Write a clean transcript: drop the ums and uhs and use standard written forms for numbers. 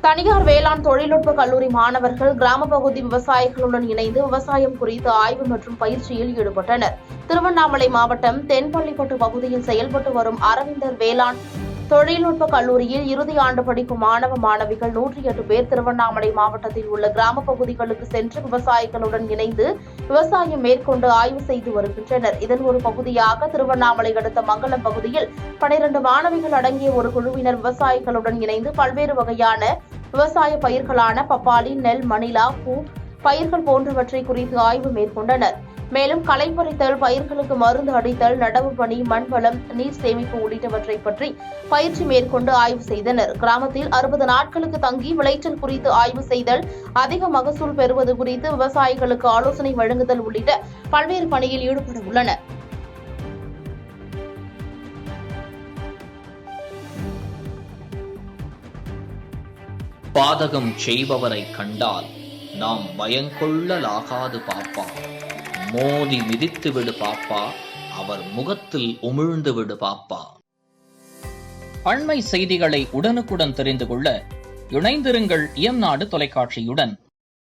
தனியார் வேளாண் தொழில்நுட்ப கல்லூரி மாணவர்கள் கிராம பகுதி விவசாயிகளுடன் இணைந்து விவசாயம் குறித்து ஆய்வு மற்றும் பயிற்சியில் ஈடுபட்டனர். திருவண்ணாமலை மாவட்டம் தென்பள்ளிப்பட்டு பகுதியில் செயல்பட்டு வரும் அரவிந்தர் வேளாண் தொழில்நுட்ப கல்லூரியில் இறுதி ஆண்டு படிக்கும் மாணவ மாணவிகள் 108 பேர் திருவண்ணாமலை மாவட்டத்தில் உள்ள கிராம பகுதிகளுக்கு சென்று விவசாயிகளுடன் இணைந்து விவசாயம் மேற்கொண்டு ஆய்வு செய்து வருகின்றனர். இதன் ஒரு பகுதியாக திருவண்ணாமலை அடுத்த மங்கலம் பகுதியில் 12 மாணவிகள் அடங்கிய ஒரு குழுவினர் விவசாயிகளுடன் இணைந்து பல்வேறு வகையான விவசாய பயிர்களான பப்பாளி, நெல், மணிலா, பூ பயிர்கள் போன்றவற்றை குறித்து ஆய்வு மேற்கொண்டனர். மேலும் களை பறித்தல், பயிர்களுக்கு மருந்து அடித்தல், நடவு பணி, மண் வளம், நீர் சேமிப்பு உள்ளிட்டவற்றை பற்றி பயிற்சி மேற்கொண்டு ஆய்வு செய்தனர். கிராமத்தில் 60 நாட்களுக்கு தங்கி விளைச்சல் குறித்து ஆய்வு செய்தல், அதிக மகசூல் பெறுவது குறித்து விவசாயிகளுக்கு ஆலோசனை வழங்குதல் உள்ளிட்ட பல்வேறு பணியில் ஈடுபட உள்ளனர். பாதகம் செய்பவரை கண்டால் நாம் பயங்கொள்ளலாகாது பாப்பா. மோதி மிதித்து விடு பாப்பா, அவர் முகத்தில் உமிழ்ந்து விடு பாப்பா. அண்மை செய்திகளை உடனுக்குடன் தெரிந்து கொள்ள இணைந்திருங்கள் இயம்நாடு தொலைக்காட்சியுடன்.